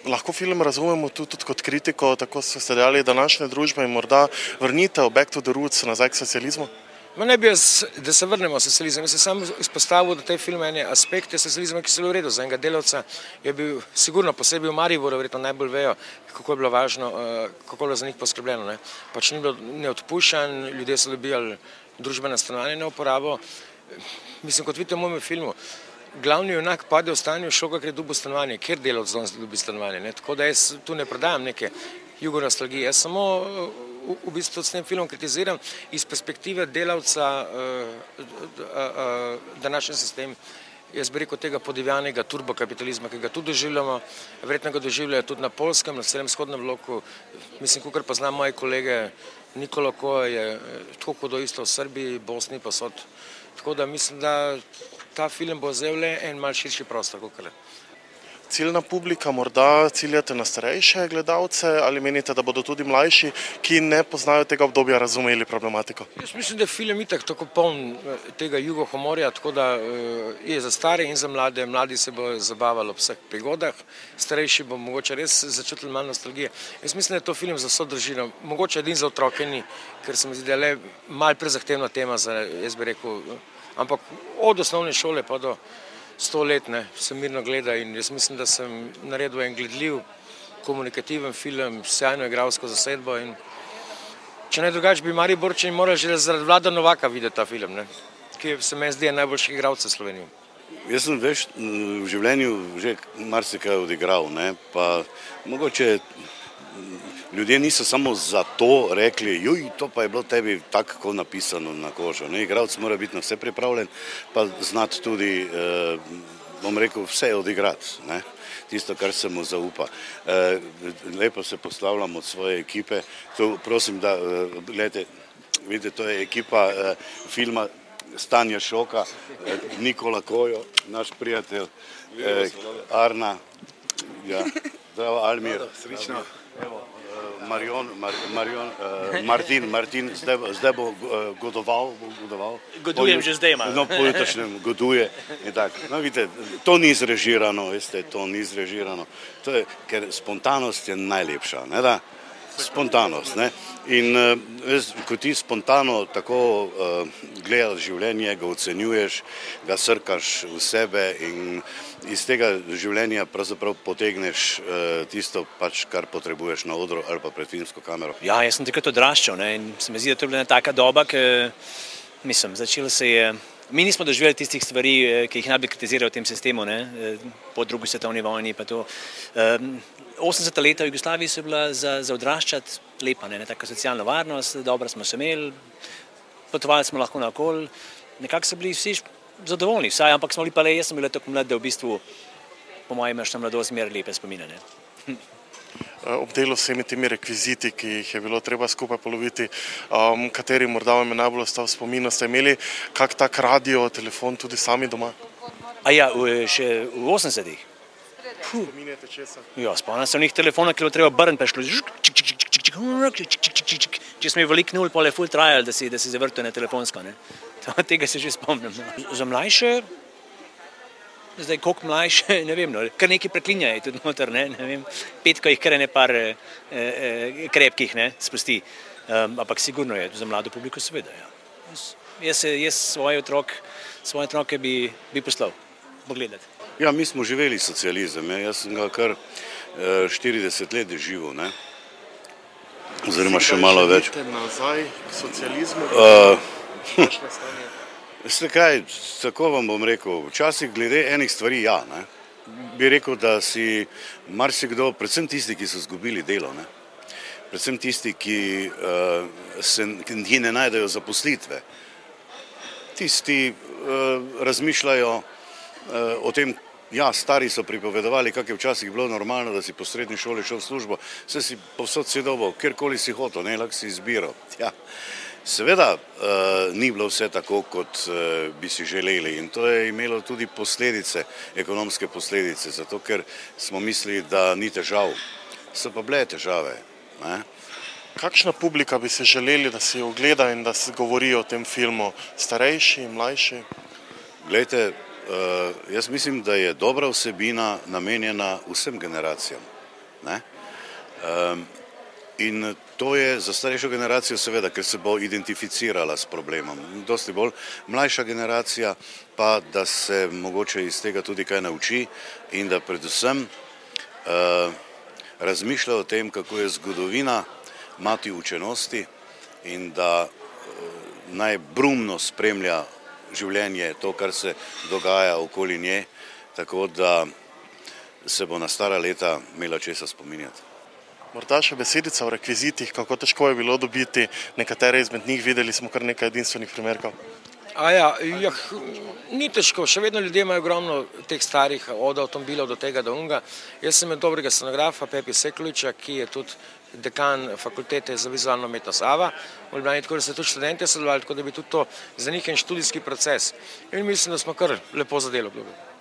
Lahko film razumemo tudi kot kritiko, tako so ste dejali, današnje družbe in morda vrnitev back to the roots, nazaj k socializmu? Ne bi jaz, da se vrnemo v socializem. Jaz sem sam izpostavil, da te filme ene aspekte socializma, ki so bili v redu. Za enega delavca je bil sigurno, posebej v Mariboru, verjetno najbolj vejo, kako je bilo važno, kako je bilo za njih poskrbljeno. Pač ni bilo neodpuščanj, ljudje so dobivali družbena stanovanja na uporabo. Mislim, kot vidite v mojem filmu, glavni junak pade v stanju šoka, ker je dobil stanovanje, ker delavec danes dobi stanovanje. Tako da jaz tu ne prodajam neke jugonostalgije. Jaz samo v bistvu s tem filmom kritiziram iz perspektive delavca današnji sistem, jaz bi rekel, tega podivjanega turbokapitalizma, ki ga tudi doživljamo, verjetno ga doživljajo tudi na Poljskem, na celem vzhodnem bloku. Mislim, kakor poznam moje kolege, Nikolo Ko je tako hudo isto v Srbiji, Bosni pa sod. Tako da mislim, da ta film bo vzel le en mal širši prostor, kakor je. Ciljna publika, morda ciljate na starejše gledalce ali menite, da bodo tudi mlajši, ki ne poznajo tega obdobja, razumeli problematiko? Jaz mislim, da je film itak tako poln tega jugohumorja, tako da je za stare in za mlade. Mladi se bo zabavali ob vseh prigodah, starejši bo mogoče res začutili malo nostalgije. Jaz mislim, da je to film za vso družino, mogoče edin za otroke ni, ker se mi zdi, da je le malo prezahtevna tema za, jaz bi rekel, ampak od osnovne šole pa do 100 let se mirno gleda in jaz mislim, da sem naredil en gledljiv, komunikativen film, sjajno igralsko zasedbo in če ne drugače bi Mariborčani morali že zaradi Vlada Novaka videti ta film, ki se meni zdi najboljših igralcev v Sloveniji. Jaz sem več v življenju že marsikaj odigral, pa mogoče ljudje niso samo zato rekli, juj, to pa je bilo tebi tako napisano na kožo. Igralec mora biti na vse pripravljen, pa znati tudi, bom rekel, vse odigrati, tisto, kar se mu zaupa. Lepo se poslavljam od svoje ekipe. To prosim, da, gledajte, vidite, to je ekipa filma Stanje šoka, Nikola Kojo, naš prijatelj, Arna, zdravo, Almir. Srečno. Martin, zdaj bo godoval. Godujem že zdaj, malo. No, pojutrišnjem goduje in tako. No, vidite, to ni zrežirano, veste, to ni zrežirano. To je, ker spontanost je najlepša, ne da? Spontanost, ne? In ko ti spontano tako gledaš življenje, ga ocenjuješ, ga srkaš v sebe in iz tega življenja pravzaprav potegneš tisto, kar potrebuješ na odru ali pa pred filmsko kamero. Ja, jaz sem takrat odraščal in se mi zdi, da to je bila taka doba, ki, mislim, začelo se je. Mi nismo doživeli tistih stvari, ki jih najbolj kritizirajo v tem sistemu, po drugi svetovni vojni pa to. 80. leta v Jugoslaviji so bila za odraščati lepa, taka socialna varnost, dobro smo se imeli, potovali smo lahko naokoli, nekako so bili vsi zadovoljni, vsaj, ampak smo bili pa le, jaz sem bila tako mlad, da v bistvu, po mojem, imaš na mladost zmer lepe spomine. Ob delu vsemi temi rekviziti, ki jih je bilo treba skupaj poloviti, kateri morda vam je najbolj ostal spomin, ste imeli kak tak radio, telefon tudi sami doma? Ja, še v 80-ih. Spominjate česa? Ja, spomnim se onih telefonov, ki je bilo treba brniti, pa je šlo če smo jih veliko nul, pol je ful trajali, da si zavrtel telefonsko. Tega se že spomnim. Za mlajše, zdaj koliko mlajše, ne vem, kar nekaj preklinjajo tudi noter, ne vem, Petko jih kar ene par krepkih spusti, ampak sigurno je, za mlado publiko seveda. Jaz svoje otroke bi poslal pogledati. Ja, mi smo živeli socializem, jaz sem ga kar 40 let živel, oziroma še malo več. Želite nazaj k socializmu? Veste kaj, tako vam bom rekel, včasih glede enih stvari ja, bi rekel, da si marsikdo, predvsem tisti, ki so izgubili delo, predvsem tisti, ki ne najdejo zaposlitve, tisti razmišljajo o tem, ja, stari so pripovedovali, kak je včasih bilo normalno, da si po srednji šoli šel v službo, saj si povsod sedoval, kjerkoli si hotel, lahko si izbiral. Ja. Seveda ni bilo vse tako, kot bi si želeli in to je imelo tudi posledice, ekonomske posledice, zato ker smo mislili, da ni težav. So pa bile težave. Kakšna publika bi se želeli, da si ogleda in da se govori o tem filmu? Starejši, mlajši? Glejte, jaz mislim, da je dobra vsebina namenjena vsem generacijam. ne. In to je za starejšo generacijo seveda, ker se bo identificirala s problemom. Dosti bolj mlajša generacija pa, da se mogoče iz tega tudi kaj nauči in da predvsem razmišlja o tem, kako je zgodovina mati učenosti in da naj brumno spremlja življenje, to, kar se dogaja okoli nje, tako da se bo na stara leta imela česa spominjati. Morda še besedica o rekvizitih, kako težko je bilo dobiti nekatere izmed njih, videli smo kar nekaj edinstvenih primerkov. Ni težko, še vedno ljudje imajo ogromno teh starih od avtomobilov do tega do unga. Jaz sem imel dobrega scenografa Pepi Sekuliča, ki je tudi dekan fakultete za vizualno umetnost AVA, v Ljubljani, tako da so tudi študentje sodelovali, tako da bi tudi to za njih en študijski proces. In mislim, da smo kar lepo zadelo obljubili.